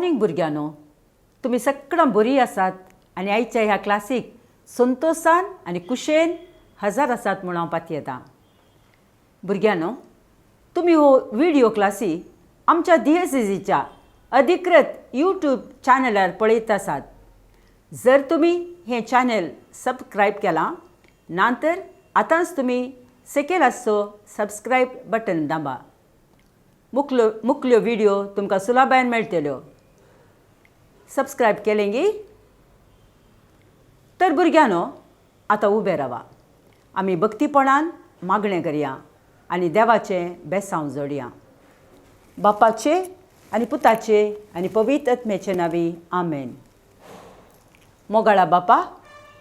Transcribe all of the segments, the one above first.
Morning भुरग्यानो, तुमी सगळां बरीं आसात आनी आयच्या ह्या क्लासीक संतोषान आनी कुशेन हजर आसात म्हूण हांव पातयेतां. भुरग्यानो, तुमी हो व्हिडिओ क्लासी आमच्या DSCCच्या अधिकृत यूट्यूब चॅनलार पळयत आसात. जर तुमी हें चॅनल सबस्क्रायब केलां नांतर आतांच तुमी सकयल आसचो सबस्क्रायब बटन दाबा. मुख्ल्यो व्हिडिओ तुमकां सुलभान मेळटल्यो. सबस्क्रायब केलें गी? तर भुरग्यानो, आतां उबे रावा. आमी भक्तीपणान मागणें करया आनी देवाचें बेसांव जोडया. बापाचे आनी पुताचे आनी पवित्र आत्म्याचे नांवी आमेन. मोगाळा बापा,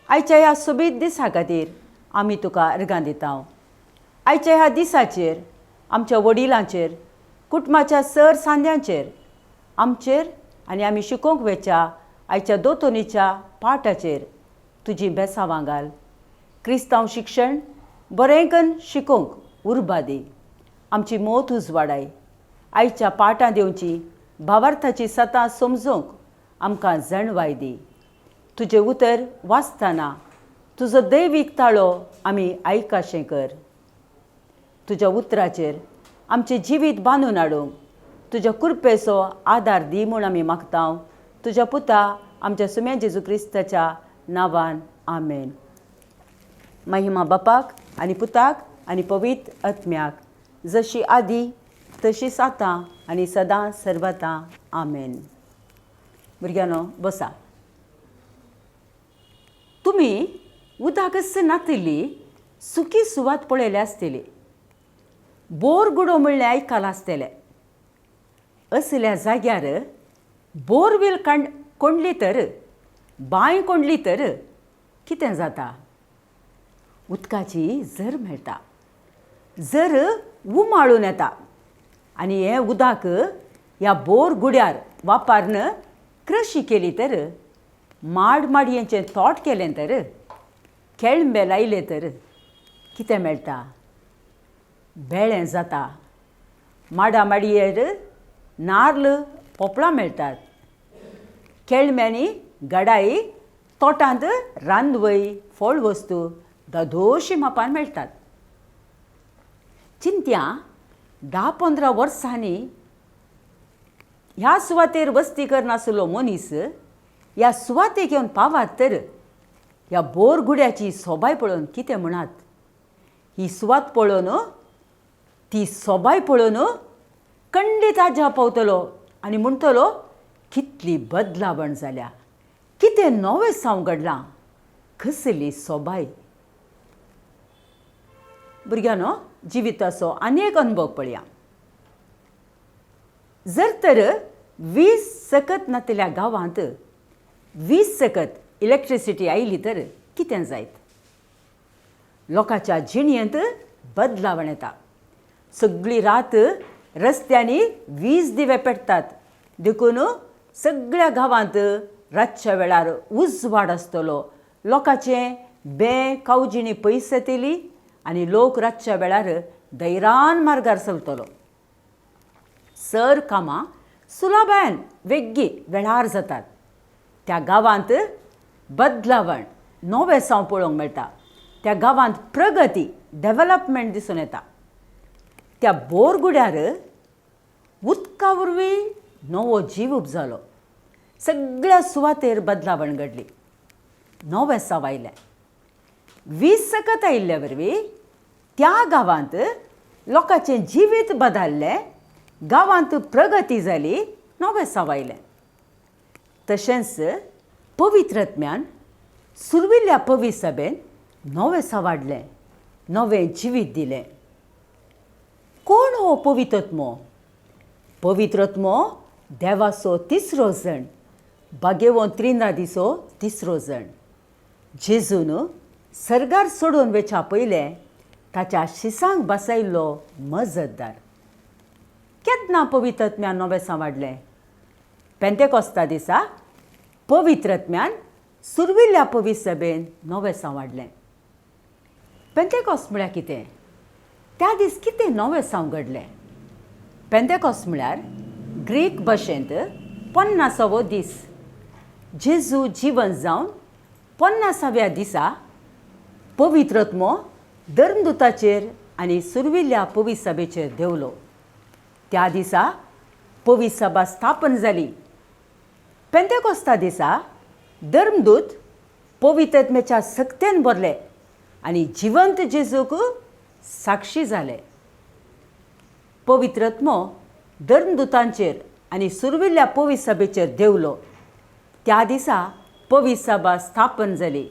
आयच्या ह्या सोबीत दिसा खातीर आमी तुका अर्गां दिता. आयच्या ह्या दिसाचेर आमच्या वडिलांचेर, कुटुंबाच्या सर सांद्यांचेर, आमचेर आनी आमी शिकोवंक वेच्या आयच्या दोतोनीच्या पाठाचेर तुजी बेसांवां घाल. क्रिस्तांव शिक्षण बरें करून शिकोवंक उर्बा दी. आमची मोत उजवाडाय. आयच्या पाठां दिवची भावार्थाची सतां समजूंक आमकां जणवाय दी. तुजें उतर वाचतना तुजो दैवीक ताळो आमी आयकाशें कर. तुज्या उतराचेर आमचें जिवीत बांदून हाडूंक तुज्या कृपेचो आदार दी म्हूण आमी मागता. तुज्या पुता आमच्या सुम्या जेजू क्रिस्ताच्या नांवान आमेन. महिमा बापाक आनी पुताक आनी पवित्र आत्म्याक, जशी आदी तशीच आतां आनी सदां सर्वतां आमेन. भुरग्यानो, बसा. तुमी उदकास नातिल्ली सुकी सुवात पळयली आसतली. बोरगुडो म्हणलें आयकलां आसतलें. असल्या जाग्यार बोरवेल कोंडली तर, बांय कोंडली तर कितें जाता? उदकाची झर मेळटा. झर उमाळून येता आनी हें उदक ह्या बोरगुड्यार वापरून कृशी केली तर, माडमाडयेचें तोट केलें तर, केळंबे लायले तर कितें मेळटा? बेळें जाता. माडामाडयेर नाल्ल पोपळां मेळटात. केळम्यांनी गडाई तोटांत रांदवय फळ वस्तू धोशी मापान मेळटात. चिंत्या 10-15 वर्सांनी ह्या सुवातेर वस्ती करनासलो मनीस ह्या सुवातेक येवन पावात तर ह्या बोरगुड्याची सोबाय पळोवन कितें म्हणात? ही सुवात पळोवन, ती सोबाय पळोवन खंडीत आजा पावतलो आनी म्हणटलो, कितली बदलावण जाल्या, कितें नवें साव घडलां, कसली सोबाय. भुरग्यानो, जिविताचो आनीक अनुभव पळया. जर तर वीज सकत नातल्या गांवांत वीज सकत इलेक्ट्रिसिटी आयली तर कितें जायत? लोकांच्या जिणेंत बदलावण येता. सगळी रात रस्त्यांनी वीज दिवे पेटतात देखून सगळ्या गांवांत रातच्या वेळार उजवाड आसतलो. लोकांचें कावजिणी पयस येतली आनी लोक रातच्या वेळार धैर्यान मार्गार चलतलो. सर कामां सुलभान वेग्गी वेळार जातात. त्या गांवांत बदलावण नवें साव पळोवंक मेळटा. त्या गांवांत प्रगती डेव्हलपमेंट दिसून येता. त्या बोरगुड्यार उदका वरवीं नवो जीव उपजालो. सगळ्या सुवातेर बदलावण घडली. नवें साव आयलें. वीज सकत आयिल्ल्या वरवीं त्या गांवांत लोकांचें जिवीत बदल्लें. गांवांत प्रगती जाली. नवें साव आयलें. तशेंच पवित्र आत्म्यान सुरविल्ल्या पवित्र सभेन नवें साव हाडलें, नवें जिवीत दिलें. कोण हो पवित्र आत्मो? पवित्र आत्मो देवाचो तिसरो जण, भाग्यवंत त्रिनादीचो तिसरो जण. जेजून सर्गार सोडून वेच्या पयलें ताच्या शिसांक बसयल्लो मजतदार. केन्ना पवित्र आत्म्यान नवें साव हाडलें? पेंतेकोस्ता दिसा पवित्र आत्म्यान सुरविल्ल्या पवित्र सभेन नवें साव हाडलें. पेंतेकोस्त म्हळ्यार कितें? त्या दीस कितें नवें साव घडलें? पेंतेकोस्त म्हळ्यार ग्रीक भाशेंत 50वो दीस जेजू जिवंत जावन 50व्या दिसा पवित्रत्मो धर्मदुताचेर आनी सुरविल्ल्या पवित्र सभेचेर देवलो. त्या दिसा पवित्र सभा स्थापन जाली. पेंतेकोस्ता दिसा धर्मदूत पवित्रत्मेच्या सक्तेन भरले आनी जिवंत जेजूक साक्षी जाले. पवित्रत्मो धर्मदुतांचेर आनी सुरविल्ल्या पवित्र सभेचेर देवलो. त्या दिसा पवित्र सभा स्थापन जाली.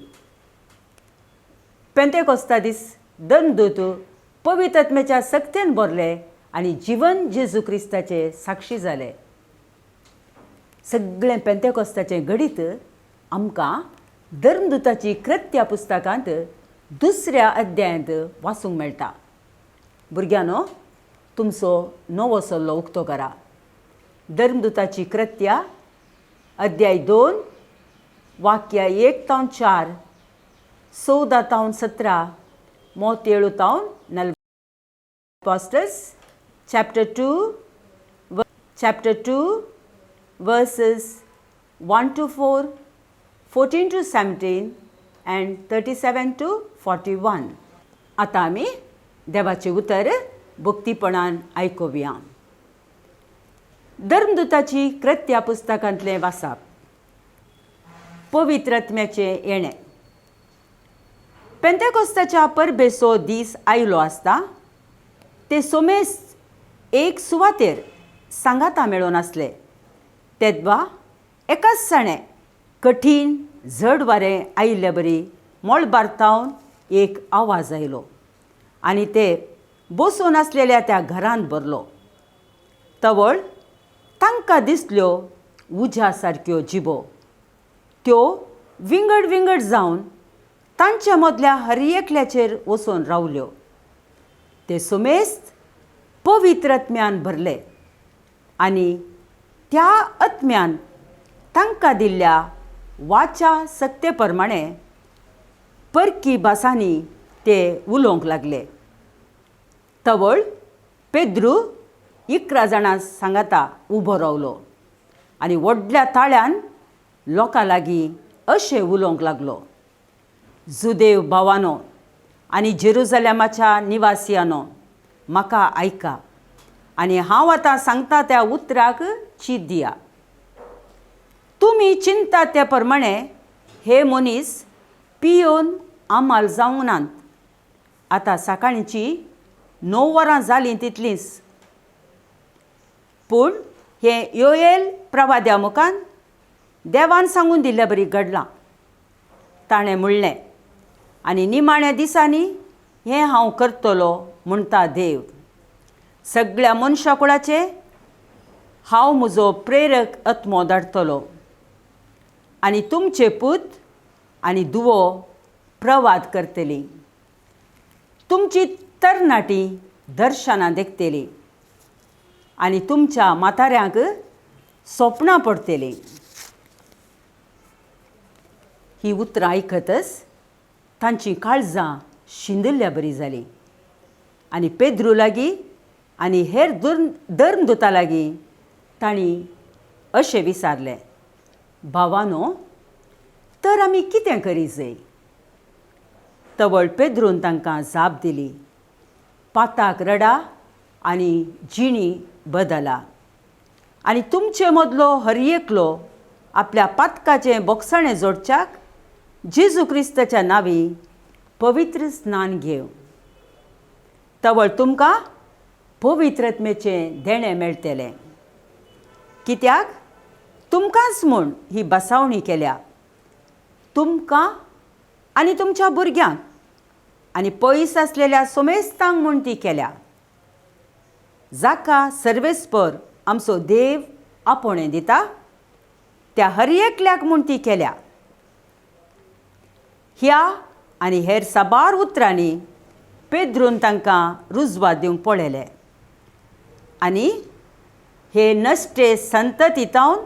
पेंतेकोस्ता दीस धर्मदूत पवित्रत्मेच्या सक्तेन भरले आनी जिवंत जेजू क्रिस्ताचे साक्षी जाले. सगळें पेंतेकोस्ताचें घडीत आमकां धर्मदुताची कृत्या पुस्तकांत 2ऱ्या अध्यायांत वाचूंक मेळटा. भुरग्यांनो, तुमचो नवो सल्लो उक्तो करा. धर्मदुताची कृत्या अध्याय 2 वाक्य 1 तावन 4, 14 तावन 17, 37 तावन 40. Apostles chapter 2 verses 1 to 4, 14 to 17 and 37 to 41. आता आमी देवाचे उतर भक्तीपणान आयकुया. धर्मदुताची कृत्या पुस्तकांतलें वाचप. पवित्रत्म्याचें येणें. पेंतेकोस्ताच्या परबेचो दीस आयलो आसता ते सोमेस्त एक सुवातेर सांगाता मेळोन आसले. तेदवा एकाच साणें कठीण झड वारें आयिल्ले बरी मोळबारतावन एक आवाज आयलो आनी ते बसून आसलेल्या त्या घरांत भरलो. तवळ तांकां दिसल्यो उज्या सारक्यो जिबो. त्यो विंगड विंगड जावन तांच्या मदल्या हर एकल्याचेर वचून रावल्यो. ते सुमेस्त पवित्र आत्म्यान भरले आनी त्या आत्म्यान तांकां दिल्ल्या वाचा सक्ते प्रमाणे परकी भासांनी ते उलोवंक लागले. तवळ पेद्रू 11 जाणां सांगाता उबो रावलो आनी व्हडल्या ताळ्यान लोकां लागीं अशें उलोवंक लागलो. जुदेव भावानो आनी जेरुसलेमाच्या निवासियानो, म्हाका आयका आनी हांव आतां सांगता त्या उतराक चीत दिया. तुमी चिंता ते प्रमाणे हे मनीस पियोन आमाल जावंक नात. आतां सकाळींची 9 वरां जालीं तितलींच. पूण हे योएल प्रवाद्या मुखान देवान सांगून दिल्ले बरी घडलां. ताणें म्हणलें, आनी निमाण्या दिसांनी हें हांव करतलो म्हणटा देव. सगळ्या मनशाकुळाचे हांव म्हजो प्रेरक आत्मो धाडटलो आनी तुमचे पूत आनी धुवो प्रवाद करतली. तुमची तरणाटी दर्शनां देखतली आनी तुमच्या म्हाताऱ्यांक स्वप्नां पडटलीं. ही उतरां आयकतच तांची काळजां शिंदिल्ल्या बरी जालीं आनी पेद्रू लागीं आनी हेर धर्मदुतां लागीं तांणी अशें विचारलें, भावानो, तर आमी कितें करी जाय? तवळ पेद्रून तांकां जाप दिली, पाताक रडा आनी जिणी बदला आनी तुमचे मदलो हर एकलो आपल्या पातकाचें बोगसणें जोडच्याक जेजू क्रिस्ताच्या नांवी पवित्र स्नान घेव. तवळ तुमकां पवित्रत्मेचें देणें मेळटलें. कित्याक तुमकांच म्हूण ही बसावणी केल्या, तुमकां आनी तुमच्या भुरग्यांक आनी पयस आसलेल्या सोमेस्तांक म्हूण ती केल्या. जाका सर्वेस्पर आमचो देव आपोणें दिता त्या हर एकल्याक म्हूण ती केल्या. ह्या आनी हेर साबार उतरांनी पेद्रून तांकां रुजवात दिवंक पळयलें आनी हे नश्टे संततीतावन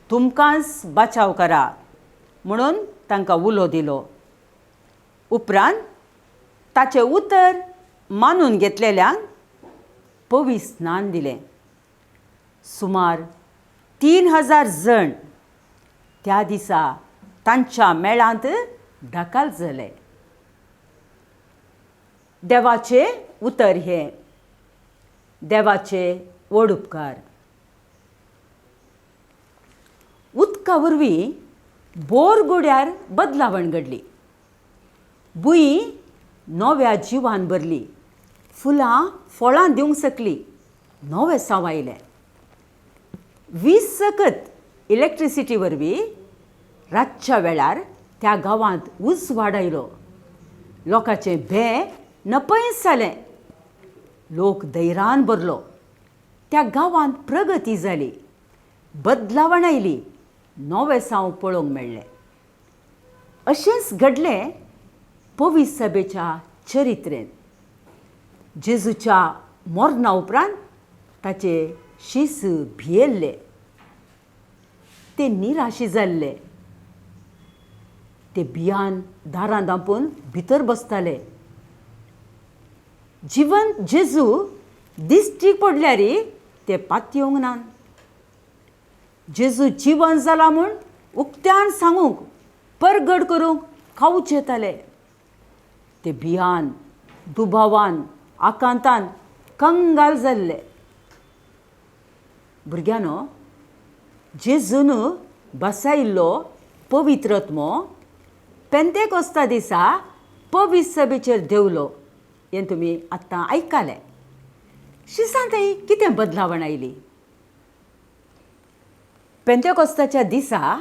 तुमकांच बचाव करा म्हणून तांकां उलो दिलो. उपरांत ताचें उतर मानून घेतलेल्यांक पवित्र स्नान दिलें. सुमार 3,000 जण त्या दिसा तांच्या मेळांत दाखल जाले. देवाचे उतर हे देवाचे व्हड उपकार. उदका वरवीं बोरगोड्यार बदलावण घडली. भुंय नव्या जिवान भरली. फुलां फळां दिवंक शकली. नवें साव आयलें. वीज सकत इलेक्ट्रिसिटी वरवीं रातच्या वेळार त्या गांवांत उजवाड आयलो. लोकांचें भें नपयस जालें. लोक धैर्यान भरलो. त्या गांवांत प्रगती जाली. बदलावण आयली. नवें साव पळोवंक मेळ्ळें. अशेंच घडलें पवित्र सभेच्या चरित्रेंत. जेजूच्या मरणा उपरांत ताचे शिश्य भियेल्ले. ते निराशी जाल्ले. ते भियान दारां धांपून भितर बसताले. जिवंत जेजू दिश्टी पडल्यारी ते पातयेवंक ना. जेजू जिवंत जाला म्हूण उक्त्यान सांगूंक परगट करूंक खावचे येताले. ते भियान दुबावान आकांतान कंगाल जाल्ले. भुरग्यानो, जेजून बसायिल्लो पवित्र आत्मो पेंतेकोस्ता दिसा पवित्र सभेचेर देवलो हें तुमी आतां आयकलें. शिसांतय कितें बदलावण आयली. पेंतेकोस्ताच्या दिसा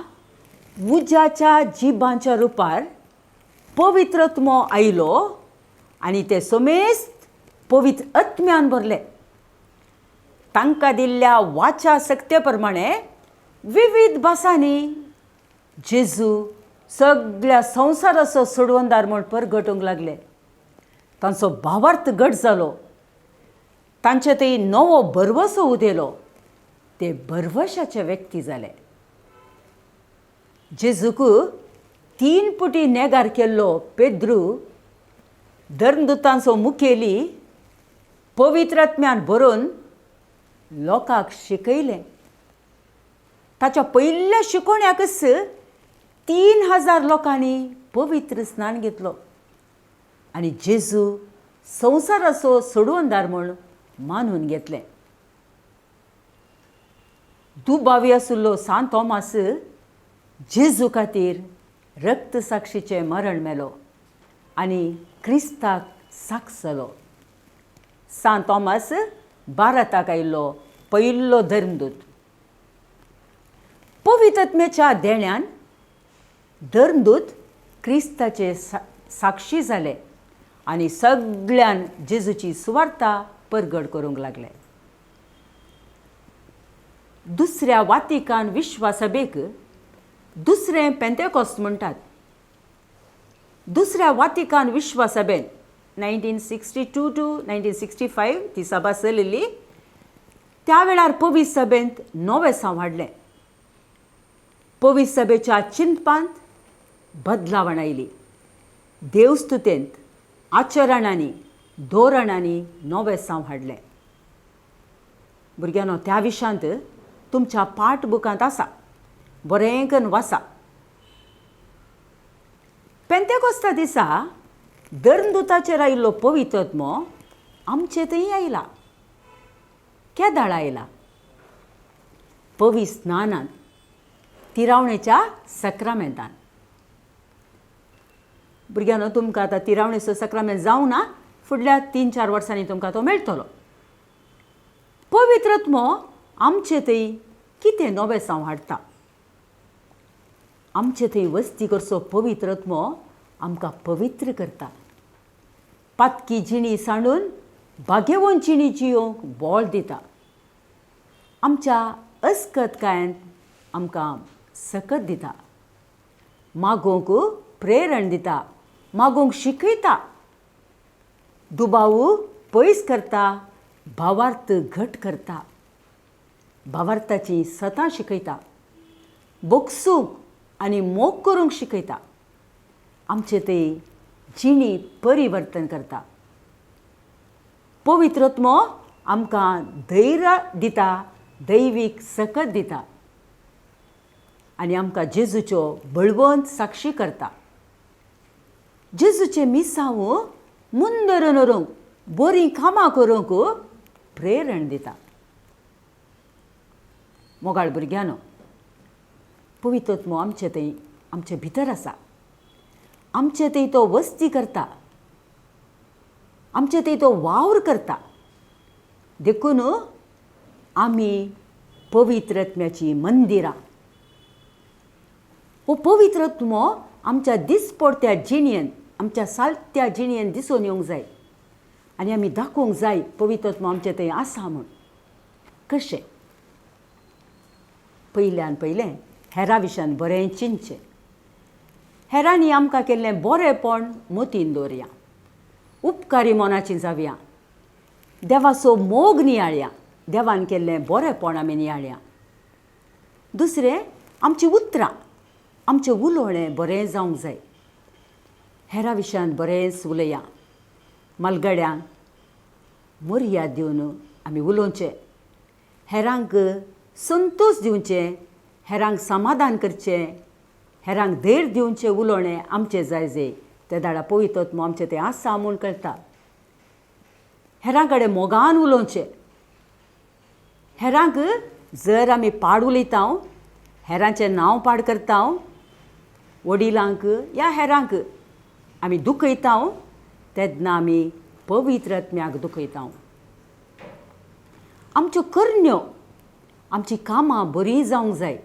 उज्याच्या जिबांच्या रुपार पवित्र आत्मो आयलो आनी ते समेस्त पवित्र आत्म्यान भरले. तांकां दिल्ल्या वाचा सक्ते प्रमाणे विविध भासांनी जेजू सगळ्या संवसाराचो सोडवणदार म्हूण परगटूंक लागले. तांचो भावार्थ घट जालो. तांचे थंय नवो भरवसो उदेलो. ते भरवशाचे व्यक्ती जाले. जेजूक 3 पुटी नेगार केल्लो पेद्रू धर्मदुतांचो मुखेली पवित्र आत्म्यान भरून लोकांक शिकयलें. ताच्या पयल्या शिकोवण्याकच 3,000 लोकांनी पवित्र स्नान घेतलो आनी जेजू संवसाराचो सोडवणदार म्हूण मानून घेतलें. दुबावी आशिल्लो सांत थॉमास जेजू खातीर रक्तसाक्षीचें मरण मेलो आनी क्रिस्ताक साक्ष जालो. सांत थॉमास भारताक आयिल्लो पयलो धर्मदूत. पवित्र आत्म्याच्या देण्यान धर्मदूत क्रिस्ताचे साक्षी जाले आनी सगळ्यान जेजूची सुवार्ता परगट करूंक लागले. दुसऱ्या वातिकान विश्वाससभेक दुसरें पेंतेकोस्त म्हणटात. दुसऱ्या वातिकान विश्वाससभेन 1962 to 1965 ती सभा चलिल्ली. त्या वेळार पवित्र सभेंत नवें साव हाडलें. पवित्र सभेच्या चिंतपांत बदलावण आयली. देवस्तुतेंत आचरणांनी धोरणांनी नवें साव हाडलें. भुरग्यांनो, त्या विशयांत तुमच्या पाठबुकांत आसा. बरें करून वाचा. पेंतेकोस्ता दिसा धर्मदुताचेर आयिल्लो पवित्र आत्मो आमचे थंय आयला. केदाळ आयला? पवित्र स्नानांत, तिरावणेच्या सक्रामेंतान. भुरग्यांनो, तुमकां आतां तिरावणेचो सक्रामेंत जावं ना. फुडल्या 3-4 वर्सांनी तुमकां तो मेळटलो. पवित्र आत्मो आमचे थंय कितें नवें साव हाडटा? आमचे थंय वस्ती करचो पवित्र आत्मो आमकां पवित्र करता. पातकी जिणी सांडून बागेवंत जिणी जियोंक बोळ दिता. आमच्या अस्कतकायेंत आमकां सकत दिता. मागोवंक प्रेरण दिता. मागोवंक शिकयता. दुबाव पयस करता. भावार्थ घट करता. भावार्थाची सतां शिकयता. बोगसूंक आनी मोग करूंक शिकयता. आमचे ते जिणी परिवर्तन करता. पवित्र आत्मो आमकां धैर्य दिता. दैवीक सकत दिता. आनी आमकां जेजूच्यो बळवंत साक्षी करता. जेजूचे मिसांव मुंदर व्हरूंक बरीं कामां करूंक प्रेरण दिता. मोगाळ भुरग्यांनो, पवित्र आत्मो आमचे थंय आमचे भितर आसा. आमचे थंय तो वस्ती करता, आमचे थंय तो वावर करता. देखून आमी पवित्र आत्म्याची मंदिरां. हो पवित्र आत्मो आमच्या दिसपडत्या जिणेंत, आमच्या सालत्या जिणेंत दिसून येवंक जाय आनी आमी दाखोवंक जाय पवित्र आत्मो आमचे थंय आसा म्हूण. कशें? पयल्यान पयलें हेरां विशयान बरें चिंतचें. हेरांनी आमकां केल्लें बरेंपण मतीन दवरया. उपकारी मोनाचीं जावया. देवाचो मोग नियाळया. देवान केल्लें बरेंपण आमी नियाळया. दुसरें, आमचीं उतरां, आमचें उलोवणें बरें जावंक जाय. हेरां विशयान बरेंच उलया. मलगड्यांक मर्याद दिवन आमी उलोवचें. हेरांक संतोश दिवचें, हेरांक समाधान करचें, हेरांक धैर्य दिवचें उलोवणें आमचें जाय जें ते दाडा पवित्र आत्मो आमचें तें आसा म्हूण कळटा. हेरां कडेन मोगान उलोवचें. हेरांक जर आमी पाड उलयता, हेरांचें नांव पाड करता, वडिलांक या हेरांक आमी दुखयता, तेन्ना आमी पवित्र आत्म्याक दुखयता. आमच्यो करण्यो, आमचीं कामां बरीं जावंक जाय.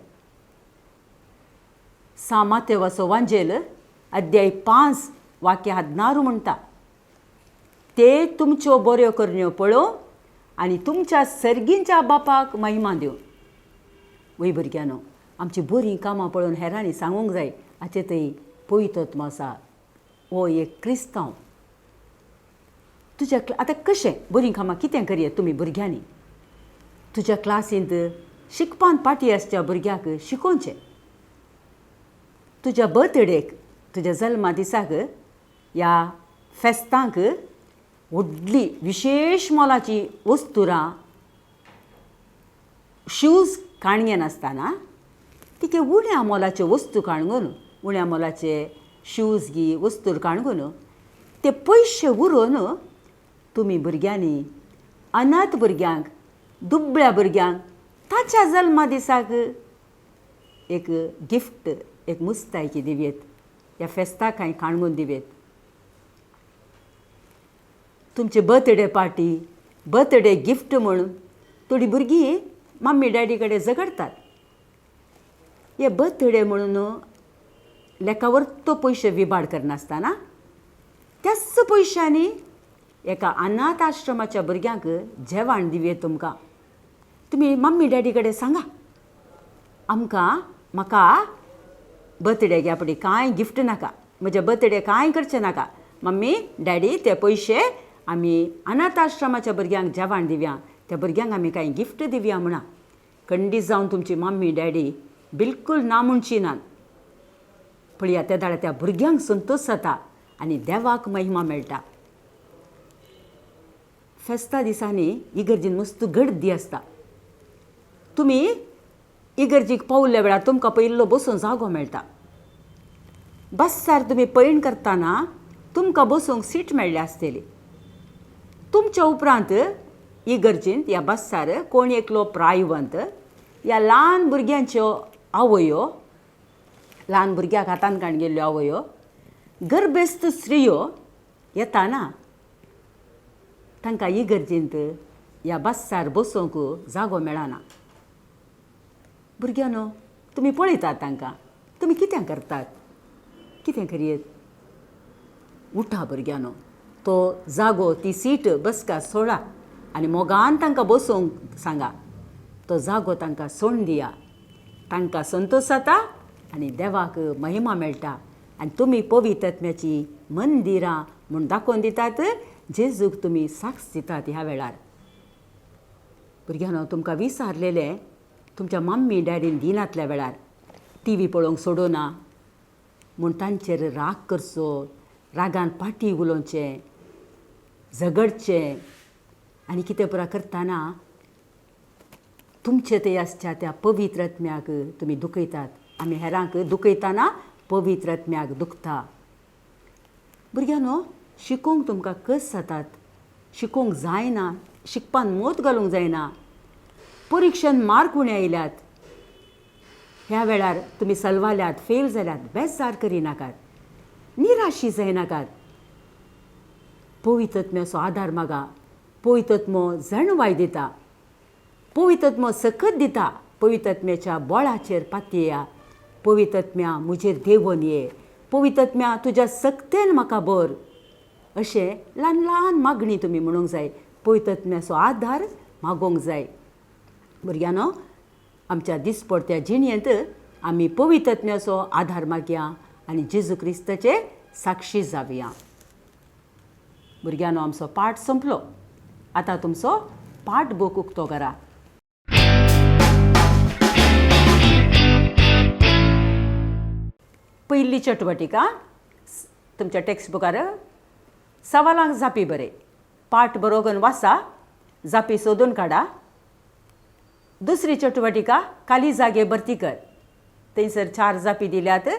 मातेवाचो वांजेल अध्याय 5 वाक्य 14 म्हणटा, ते तुमच्यो बऱ्यो करण्यो पळोवन आनी तुमच्या सर्गींच्या बापाक महिमा दिवन. वय भुरग्यांनो, आमचीं बरीं कामां पळोवन हेरांनी सांगूंक जाय हाचे थंय पवित्र आत्मो आसा. हो एक क्रिस्तांव. तुज्या आतां कशें बरीं कामां कितें करया तुमी भुरग्यांनी? तुज्या क्लासींत शिकपान पाटी आसच्या भुरग्याक शिकोवचें. तुज्या बर्थडेक, तुज्या जल्मा दिसाक, ह्या फेस्तांक व्हडली विशेश मोलाची वस्तुरां, शूज काणयेन आसतना तिके उण्या मोलाच्यो वस्तू काणगून, उण्या मोलाचे शूज घी वस्तूर काणगून ते पयशे उरोवन तुमी भुरग्यांनी अनाथ भुरग्यांक, दुबळ्या भुरग्यांक ताच्या जल्मा दिसाक एक गिफ्ट, एक मुस्तायकी दिवेत. ह्या फेस्ताक कांय काणगून दिवेत. तुमचे बर्थडे पार्टी, बर्थडे गिफ्ट म्हणून थोडीं भुरगीं मम्मी डॅडी कडेन झगडटात. हे बर्थडे म्हणून लेकावर तो पयशे विबाड करनासतना त्याच पयशांनी एका अनाथ आश्रमाच्या भुरग्यांक जेवण दिवेत. तुमकां तुमी मम्मी डॅडी कडेन सांगा, म्हाका बर्थडेक ह्या पटी कांय गिफ्ट नाका, म्हज्या बर्थडे कांय करचें नाका. मम्मी डॅडी ते पयशे आमी अनाथ आश्रमाच्या भुरग्यांक जेवण दिवया, त्या भुरग्यांक आमी कांय गिफ्ट दिवया म्हणा. खंडीत जावन तुमची मम्मी डॅडी बिलकूल ना म्हणची नात. पळया, त्या दाडा त्या भुरग्यांक संतोश जाता आनी देवाक महिमा मेळटा. फेस्ता दिसांनी इगर्जीन मस्त गर्दी आसता. तुमी इगर्जीक पावल्ल्या वेळार तुमकां पयलो बसून जागो मेळटा. बसार तुमी पैण करतना तुमकां बसूंक सीट मेळ्ळी आसतली. तुमच्या उपरांत इगर्जींत ह्या बसार कोण एकलो प्रायवंत, ह्या ल्हान भुरग्यांच्यो आवयो, ल्हान भुरग्याक हातान काण गेल्ल्यो आवयो, गर्भस्थ स्त्रियो येताना तांकां इगर्जींत ह्या बसार बसूंक जागो मेळना. भुरग्यांनो, तुमी पळयतात तांकां, तुमी कितें करतात? कितें करीत? उठा भुरग्यांनो, तो जागो, ती सीट बसका सोडा आनी मोगान तांकां बसूंक सांगा. तो जागो तांकां सोडून दिया. तांकां संतोश जाता आनी देवाक महिमा मेळटा आनी तुमी पवित्र आत्म्याची मंदिरां म्हूण दाखोवन दितात. जेजूक तुमी साक्ष दितात ह्या वेळार. भुरग्यांनो, तुमकां विसारलेलें तुमच्या मम्मी डॅडीन दिनातल्या वेळार TV पळोवंक सोडूना म्हूण तांचेर राग करचो, रागान पाटी उलोवचें, झगडचें आनी कितें पुरा करतना तुमचे ते आसच्या त्या पवित्र आत्म्याक तुमी दुखयतात आमी हेरांक दुखयतना पवित्र आत्म्याक दुखता. भुरग्यांनो, शिकोवंक तुमकां कस जातात, शिकोवंक जायना, शिकपान मोत घालूंक जायना, परिक्षेन मार्क उणे आयल्यात, ह्या वेळार तुमी सलवाल्यात, फेल जाल्यात, बेजार करिनाकात, निराशी जायनाकात. पवित्र आत्म्याचो आदार मागा. पवित्र आत्मो जणवाय दिता, पवित्र आत्मो सकत दिता. पवित्र आत्म्याच्या बोळाचेर पातयेया. पवित्र आत्म्या म्हजेर देंवन ये. पवित्र आत्म्या तुज्या सक्तेन म्हाका भर. अशें ल्हान ल्हान मागणी तुमी म्हणूंक जाय. पवित्र आत्म्याचो आदार मागोवंक जाय. भुरग्यांनो, आमच्या दिसपडत्या जिणेंत आमी पवित्र आत्म्याचो आदार मागया आनी जेजू क्रिस्ताचे साक्षी जावया. भुरग्यांनो, आमचो पाठ संपलो. आतां तुमचो पाठ बूक उक्तो करा. पयली चटवटिका तुमच्या टेक्स्ट बुकार सवालांक जापी बरे. पाठ बरोवन वाचा, जापी सोदून काडा. दुसरी चटवटिका खाली जागे भरती कर. थंयसर 4 जापी दिल्यात,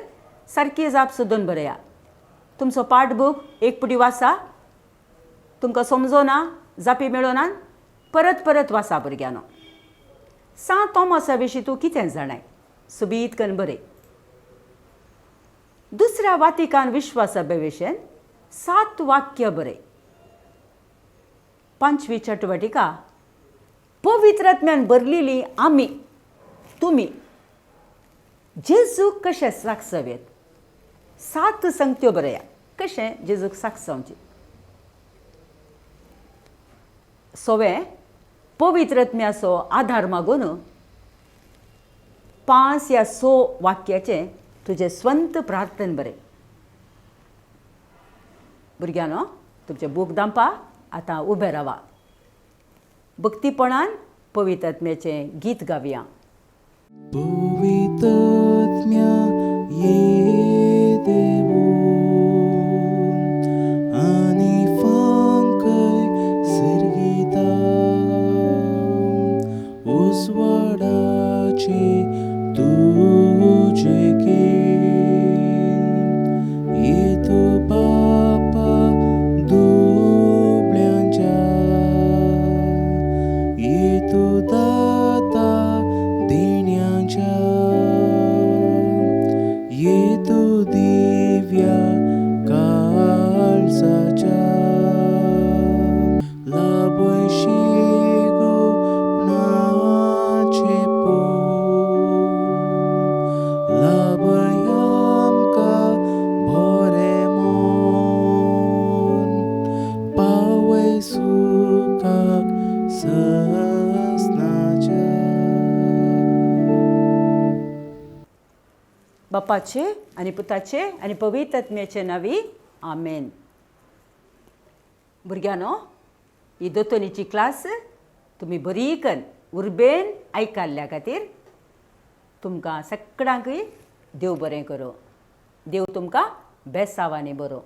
सारकी जाप सोदून बरया. तुमचो पाठ बूक एक पुटी वाचा. तुमकां समजोना, जापी मेळोना, परत परत वाचा. भुरग्यांनो, सांत थॉमसा विशीं तूं कितें जाणाय? सुबीत करून बरय. दुसऱ्या वातिकान विश्वासा विशयन 7 वाक्य बरय. पांचवी चटवटिका पवित्र आत्म्यान भरलेली आमी, तुमी जेजूक कशें सागसवेत. 7 संगत्यो बरया, कशें जेजूक सागसवचें. 6वें पवित्र आत्म्याचो आदार मागून 5 या 6 वाक्याचें तुजें स्वंत प्रार्थन बरें. भुरग्यांनो, तुमचें बूक दांपा. आतां उबें रावा. भक्तीपणान पवित्र आत्म्याचें गीत गावया. पवित्र आत्म्या ये देवून आनी फांकय सर्गिता उजवाडाचे तुजे येतो बापा दुबळ्यांच्या येतो दाता देण्याच्या येतो दिव्या काळजाच्या लाभशी गुणाचे लाभयामका भरे मन पावय सुखाक ससनाच्या. बापाचे आनी पुताचे आनी पवित्र आत्म्याचे नांवी आमेन. भुरग्यांनो, ही दोतोनीची क्लास तुमी बरी कन्न उर्बेन आयकल्ल्या खातीर तुमकां सगळ्यांकय देव बरें करूं. देव तुमकां बेसावांनी बरो.